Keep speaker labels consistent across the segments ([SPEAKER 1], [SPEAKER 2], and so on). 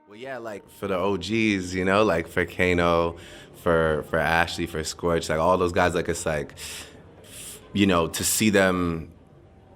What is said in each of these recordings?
[SPEAKER 1] Well, yeah, like for the OGs, you know, like for Kano, for Ashley, for Scorch, like all those guys, like it's like, you know, to see them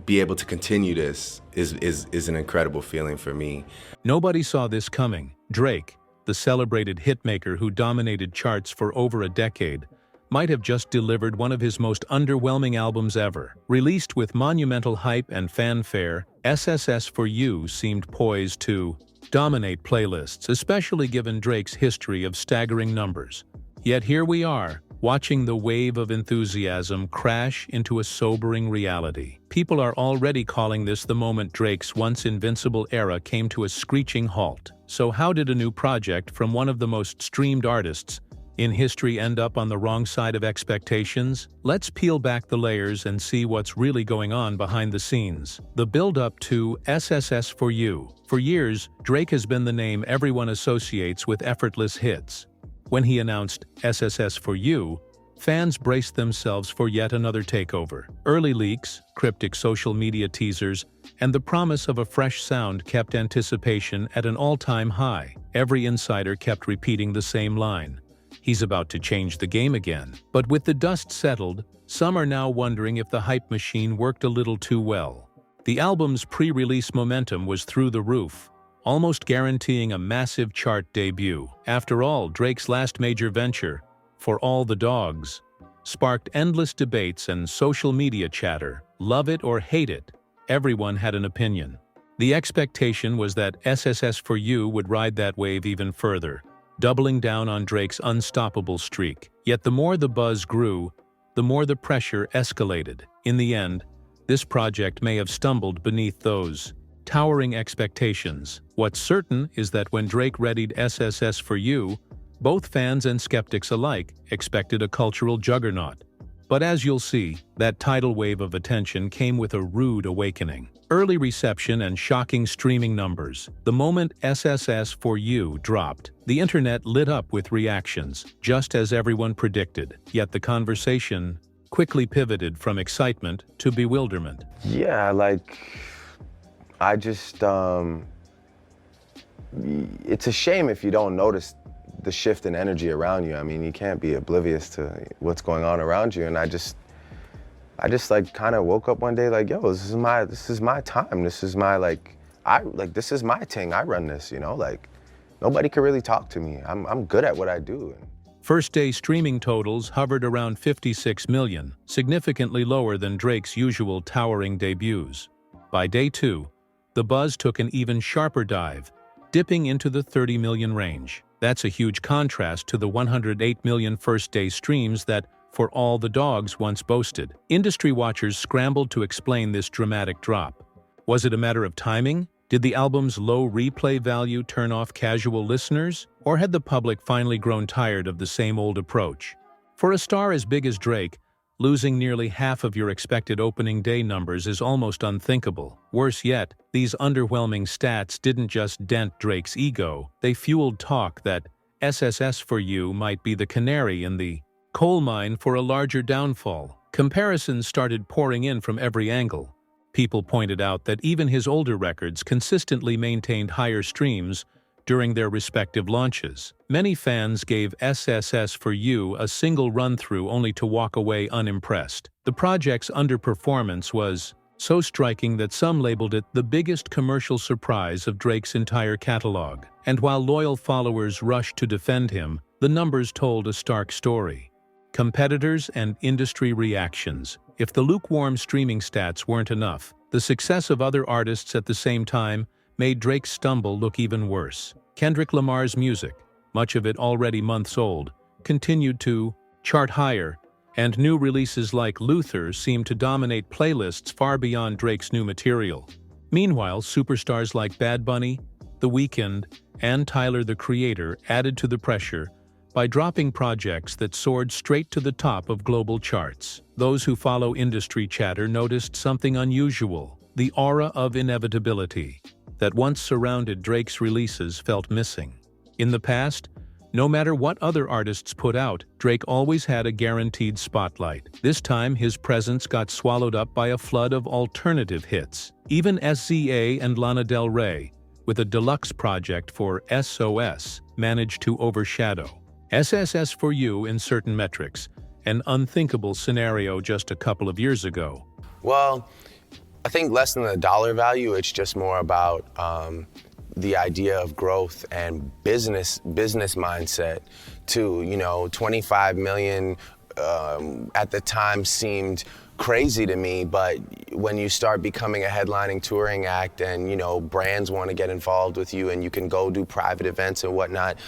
[SPEAKER 1] be able to continue this is an incredible feeling for me.
[SPEAKER 2] Nobody saw this coming. Drake, the celebrated hitmaker who dominated charts for over a decade, might have just delivered one of his most underwhelming albums ever. Released with monumental hype and fanfare, SSS for You seemed poised to dominate playlists, especially given Drake's history of staggering numbers. Yet here we are, watching the wave of enthusiasm crash into a sobering reality. People are already calling this the moment Drake's once invincible era came to a screeching halt. So how did a new project from one of the most streamed artists in history end up on the wrong side of expectations? Let's peel back the layers and see what's really going on behind the scenes. The build-up to SSS for You. For years, Drake has been the name everyone associates with effortless hits. When he announced SSS for You, fans braced themselves for yet another takeover. Early leaks, cryptic social media teasers, and the promise of a fresh sound kept anticipation at an all-time high. Every insider kept repeating the same line: "He's about to change the game again." But with the dust settled, some are now wondering if the hype machine worked a little too well. The album's pre-release momentum was through the roof, almost guaranteeing a massive chart debut. After all, Drake's last major venture, For All the Dogs, sparked endless debates and social media chatter. Love it or hate it, everyone had an opinion. The expectation was that SSS for You would ride that wave even further, doubling down on Drake's unstoppable streak. Yet the more the buzz grew, the more the pressure escalated. In the end, this project may have stumbled beneath those towering expectations. What's certain is that when Drake readied SSS for You, both fans and skeptics alike expected a cultural juggernaut. But as you'll see, that tidal wave of attention came with a rude awakening. Early reception and shocking streaming numbers. The moment SSS for You dropped, the internet lit up with reactions, just as everyone predicted. Yet the conversation quickly pivoted from excitement to bewilderment.
[SPEAKER 3] Yeah, like, I just, it's a shame if you don't notice the shift in energy around you. I mean, you can't be oblivious to what's going on around you. And I just like kind of woke up one day like, yo, this is my time. This is my, this is my thing. I run this, you know, like nobody can really talk to me. I'm good at what I do.
[SPEAKER 2] First-day streaming totals hovered around 56 million, significantly lower than Drake's usual towering debuts. By day 2, the buzz took an even sharper dive, dipping into the 30 million range. That's a huge contrast to the 108 million first-day streams that For All the Dogs once boasted. Industry watchers scrambled to explain this dramatic drop. Was it a matter of timing? Did the album's low replay value turn off casual listeners? Or had the public finally grown tired of the same old approach? For a star as big as Drake, losing nearly half of your expected opening day numbers is almost unthinkable. Worse yet, these underwhelming stats didn't just dent Drake's ego, they fueled talk that SSS for You might be the canary in the coal mine for a larger downfall. Comparisons started pouring in from every angle. People pointed out that even his older records consistently maintained higher streams during their respective launches. Many fans gave SSS for You a single run-through only to walk away unimpressed. The project's underperformance was so striking that some labeled it the biggest commercial surprise of Drake's entire catalog. And while loyal followers rushed to defend him, the numbers told a stark story. Competitors and industry reactions. If the lukewarm streaming stats weren't enough, the success of other artists at the same time made Drake's stumble look even worse. Kendrick Lamar's music, much of it already months old, continued to chart higher, and new releases like Luther seemed to dominate playlists far beyond Drake's new material. Meanwhile, superstars like Bad Bunny, The Weeknd, and Tyler the Creator added to the pressure by dropping projects that soared straight to the top of global charts. Those who follow industry chatter noticed something unusual: the aura of inevitability that once surrounded Drake's releases felt missing. In the past, no matter what other artists put out, Drake always had a guaranteed spotlight. This time, his presence got swallowed up by a flood of alternative hits. Even SZA and Lana Del Rey, with a deluxe project for SOS managed to overshadow SSS for You in certain metrics, an unthinkable scenario just a couple of years ago.
[SPEAKER 3] Well, I think less than the dollar value, it's just more about the idea of growth and business mindset too. 25 million at the time seemed crazy to me, but when you start becoming a headlining touring act and brands want to get involved with you and you can go do private events and whatnot,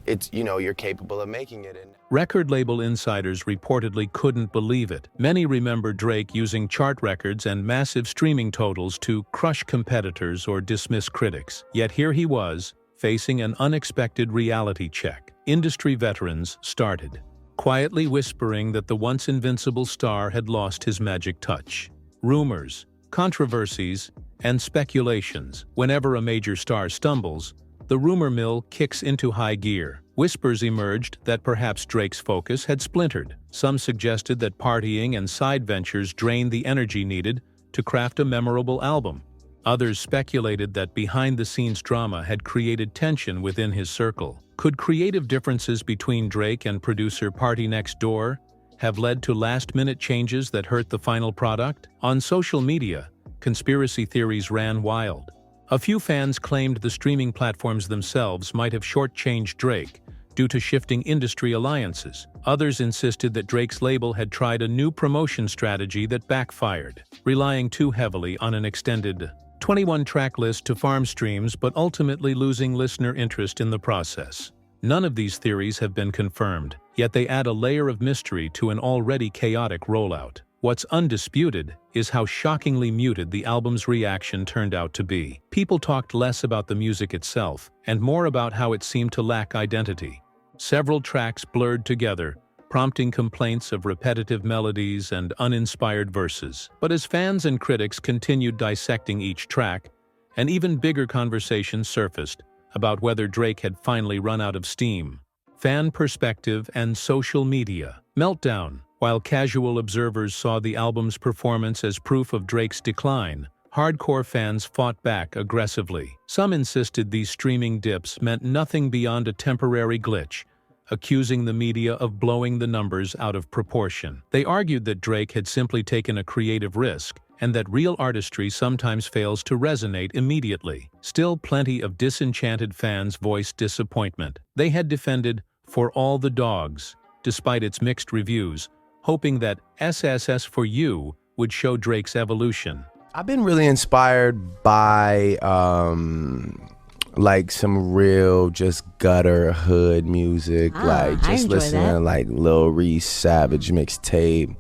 [SPEAKER 3] it's you're capable of making it.
[SPEAKER 2] Record label insiders reportedly couldn't believe it. Many remember Drake using chart records and massive streaming totals to crush competitors or dismiss critics. Yet here he was, facing an unexpected reality check. Industry veterans started quietly whispering that the once invincible star had lost his magic touch. Rumors, controversies, and speculations. Whenever a major star stumbles, the rumor mill kicks into high gear. Whispers emerged that perhaps Drake's focus had splintered. Some suggested that partying and side ventures drained the energy needed to craft a memorable album. Others speculated that behind-the-scenes drama had created tension within his circle. Could creative differences between Drake and producer Party Next Door have led to last-minute changes that hurt the final product? On social media, conspiracy theories ran wild. A few fans claimed the streaming platforms themselves might have shortchanged Drake due to shifting industry alliances. Others insisted that Drake's label had tried a new promotion strategy that backfired, relying too heavily on an extended 21-track list to farm streams but ultimately losing listener interest in the process. None of these theories have been confirmed, yet they add a layer of mystery to an already chaotic rollout. What's undisputed is how shockingly muted the album's reaction turned out to be. People talked less about the music itself and more about how it seemed to lack identity. Several tracks blurred together, prompting complaints of repetitive melodies and uninspired verses. But as fans and critics continued dissecting each track, an even bigger conversation surfaced about whether Drake had finally run out of steam. Fan perspective and social media meltdown. While casual observers saw the album's performance as proof of Drake's decline, hardcore fans fought back aggressively. Some insisted these streaming dips meant nothing beyond a temporary glitch, accusing the media of blowing the numbers out of proportion. They argued that Drake had simply taken a creative risk, and that real artistry sometimes fails to resonate immediately. Still, plenty of disenchanted fans voiced disappointment. They had defended For All the Dogs, despite its mixed reviews, hoping that SSS for You would show Drake's evolution.
[SPEAKER 3] I've been really inspired by like some real just gutter hood music, like just listening to like Lil Reese Savage mixtape,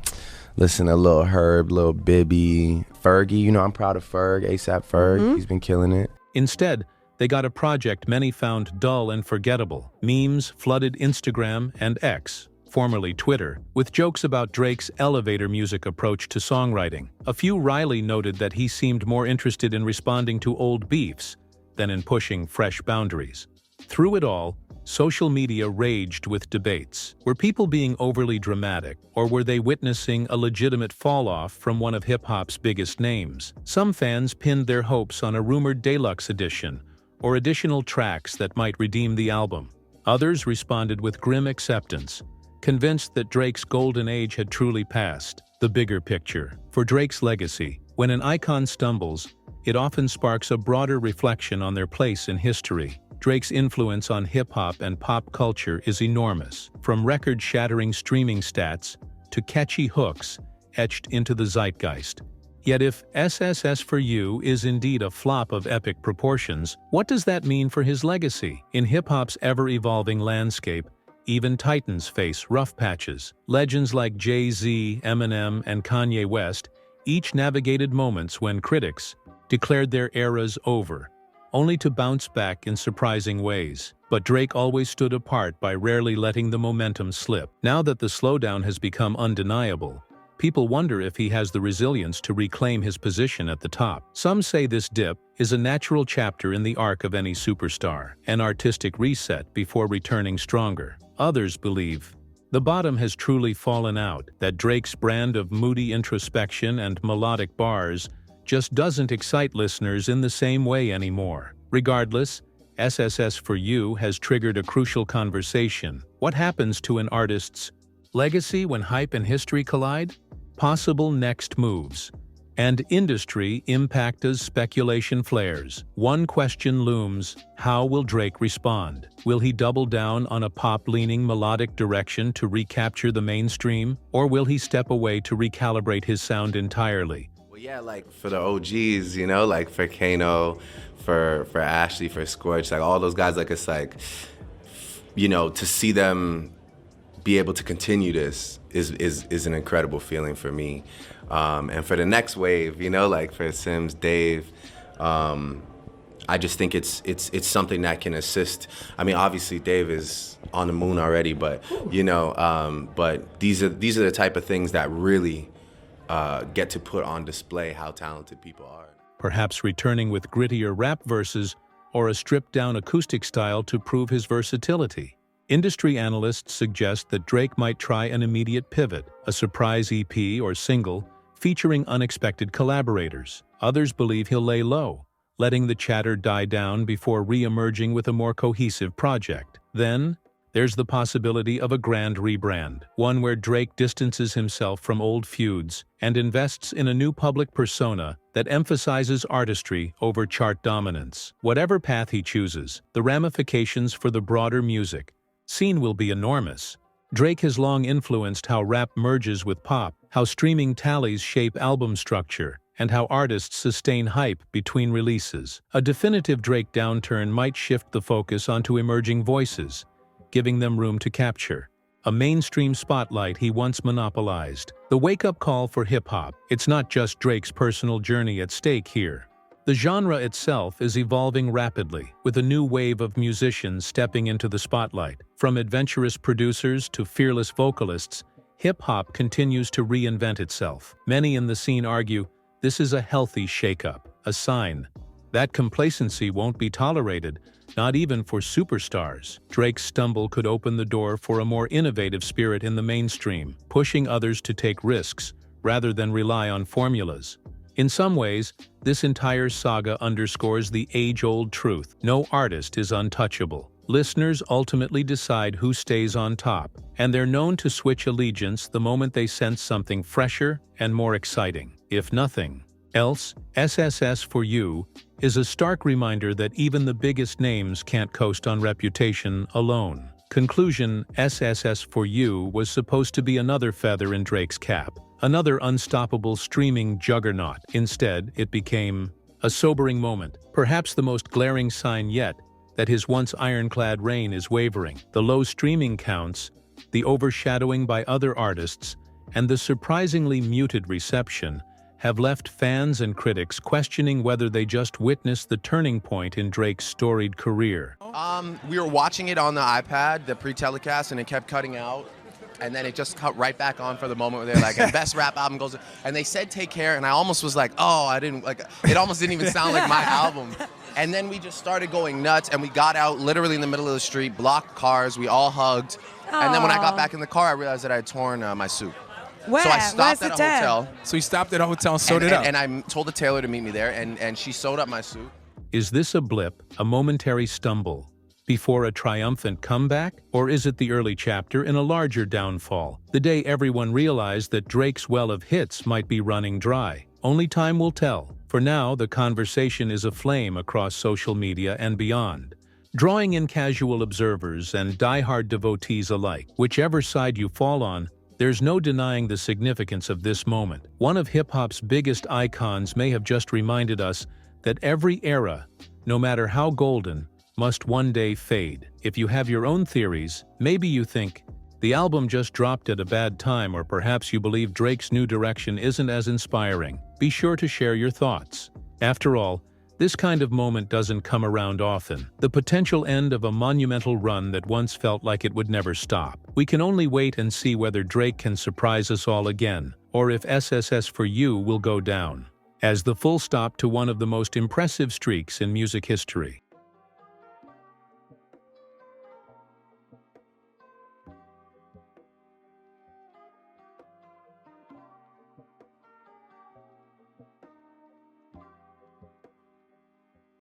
[SPEAKER 3] listen to Lil Herb, Lil Bibby, Fergie. I'm proud of Ferg, ASAP Ferg. He's been killing it.
[SPEAKER 2] Instead, they got a project many found dull and forgettable. Memes flooded Instagram and X, formerly Twitter, with jokes about Drake's elevator music approach to songwriting. A few wryly noted that he seemed more interested in responding to old beefs than in pushing fresh boundaries. Through it all, social media raged with debates. Were people being overly dramatic, or were they witnessing a legitimate fall-off from one of hip-hop's biggest names? Some fans pinned their hopes on a rumored deluxe edition, or additional tracks that might redeem the album. Others responded with grim acceptance, convinced that Drake's golden age had truly passed. The bigger picture. For Drake's legacy, when an icon stumbles, it often sparks a broader reflection on their place in history. Drake's influence on hip-hop and pop culture is enormous, from record-shattering streaming stats to catchy hooks etched into the zeitgeist. Yet if SSS for You is indeed a flop of epic proportions, what does that mean for his legacy? In hip-hop's ever-evolving landscape, even titans face rough patches. Legends like Jay-Z, Eminem, and Kanye West each navigated moments when critics declared their eras over, only to bounce back in surprising ways. But Drake always stood apart by rarely letting the momentum slip. Now that the slowdown has become undeniable, people wonder if he has the resilience to reclaim his position at the top. Some say this dip is a natural chapter in the arc of any superstar, an artistic reset before returning stronger. Others believe the bottom has truly fallen out, that Drake's brand of moody introspection and melodic bars just doesn't excite listeners in the same way anymore. Regardless, SSS for You has triggered a crucial conversation. What happens to an artist's legacy when hype and history collide? Possible next moves. And industry impact as speculation flares. One question looms: how will Drake respond? Will he double down on a pop-leaning melodic direction to recapture the mainstream? Or will he step away to recalibrate his sound entirely?
[SPEAKER 1] Well, yeah, like for the OGs, you know, like for Kano, for Ashley, for Scorch, like all those guys, like it's like, you know, to see them be able to continue this is an incredible feeling for me. And for the next wave, you know, like for Sims, Dave, I just think it's something that can assist. I mean, obviously Dave is on the moon already, but you know, but these are the type of things that really get to put on display how talented people are.
[SPEAKER 2] Perhaps returning with grittier rap verses or a stripped-down acoustic style to prove his versatility. Industry analysts suggest that Drake might try an immediate pivot, a surprise EP or single featuring unexpected collaborators. Others believe he'll lay low, letting the chatter die down before re-emerging with a more cohesive project. Then, there's the possibility of a grand rebrand, one where Drake distances himself from old feuds and invests in a new public persona that emphasizes artistry over chart dominance. Whatever path he chooses, the ramifications for the broader music scene will be enormous. Drake has long influenced how rap merges with pop, how streaming tallies shape album structure, and how artists sustain hype between releases. A definitive Drake downturn might shift the focus onto emerging voices, giving them room to capture a mainstream spotlight he once monopolized. The wake-up call for hip-hop. It's not just Drake's personal journey at stake here. The genre itself is evolving rapidly, with a new wave of musicians stepping into the spotlight. From adventurous producers to fearless vocalists, hip-hop continues to reinvent itself. Many in the scene argue this is a healthy shakeup, a sign that complacency won't be tolerated, not even for superstars. Drake's stumble could open the door for a more innovative spirit in the mainstream, pushing others to take risks rather than rely on formulas. In some ways, this entire saga underscores the age-old truth: no artist is untouchable. Listeners ultimately decide who stays on top, and they're known to switch allegiance the moment they sense something fresher and more exciting. If nothing else, SSS for You is a stark reminder that even the biggest names can't coast on reputation alone. Conclusion: SSS for You was supposed to be another feather in Drake's cap, another unstoppable streaming juggernaut. Instead, it became a sobering moment, perhaps the most glaring sign yet that his once ironclad reign is wavering. The low streaming counts, the overshadowing by other artists, and the surprisingly muted reception have left fans and critics questioning whether they just witnessed the turning point in Drake's storied career.
[SPEAKER 3] We were watching it on the iPad, the pre-telecast, and it kept cutting out. And then it just cut right back on for the moment where they're like, and best rap album goes, and they said Take Care, and I almost was like, oh, I didn't, like, it almost didn't even sound like my album. And then we just started going nuts, and we got out literally in the middle of the street, blocked cars, we all hugged.
[SPEAKER 4] Aww.
[SPEAKER 3] And then when I got back in the car, I realized that I had torn my suit.
[SPEAKER 4] Where?
[SPEAKER 3] So I stopped at a
[SPEAKER 4] Where's the
[SPEAKER 3] hotel.
[SPEAKER 5] So he stopped at a hotel and sewed it up.
[SPEAKER 3] And I told the tailor to meet me there, and she sewed up my suit.
[SPEAKER 2] Is this a blip, a momentary stumble, before a triumphant comeback? Or is it the early chapter in a larger downfall, the day everyone realized that Drake's well of hits might be running dry? Only time will tell. For now, the conversation is aflame across social media and beyond, drawing in casual observers and die-hard devotees alike. Whichever side you fall on, there's no denying the significance of this moment. One of hip-hop's biggest icons may have just reminded us that every era, no matter how golden, must one day fade. If you have your own theories, maybe you think the album just dropped at a bad time, or perhaps you believe Drake's new direction isn't as inspiring. Be sure to share your thoughts. After all, this kind of moment doesn't come around often. The potential end of a monumental run that once felt like it would never stop. We can only wait and see whether Drake can surprise us all again, or if SSS for You will go down as the full stop to one of the most impressive streaks in music history.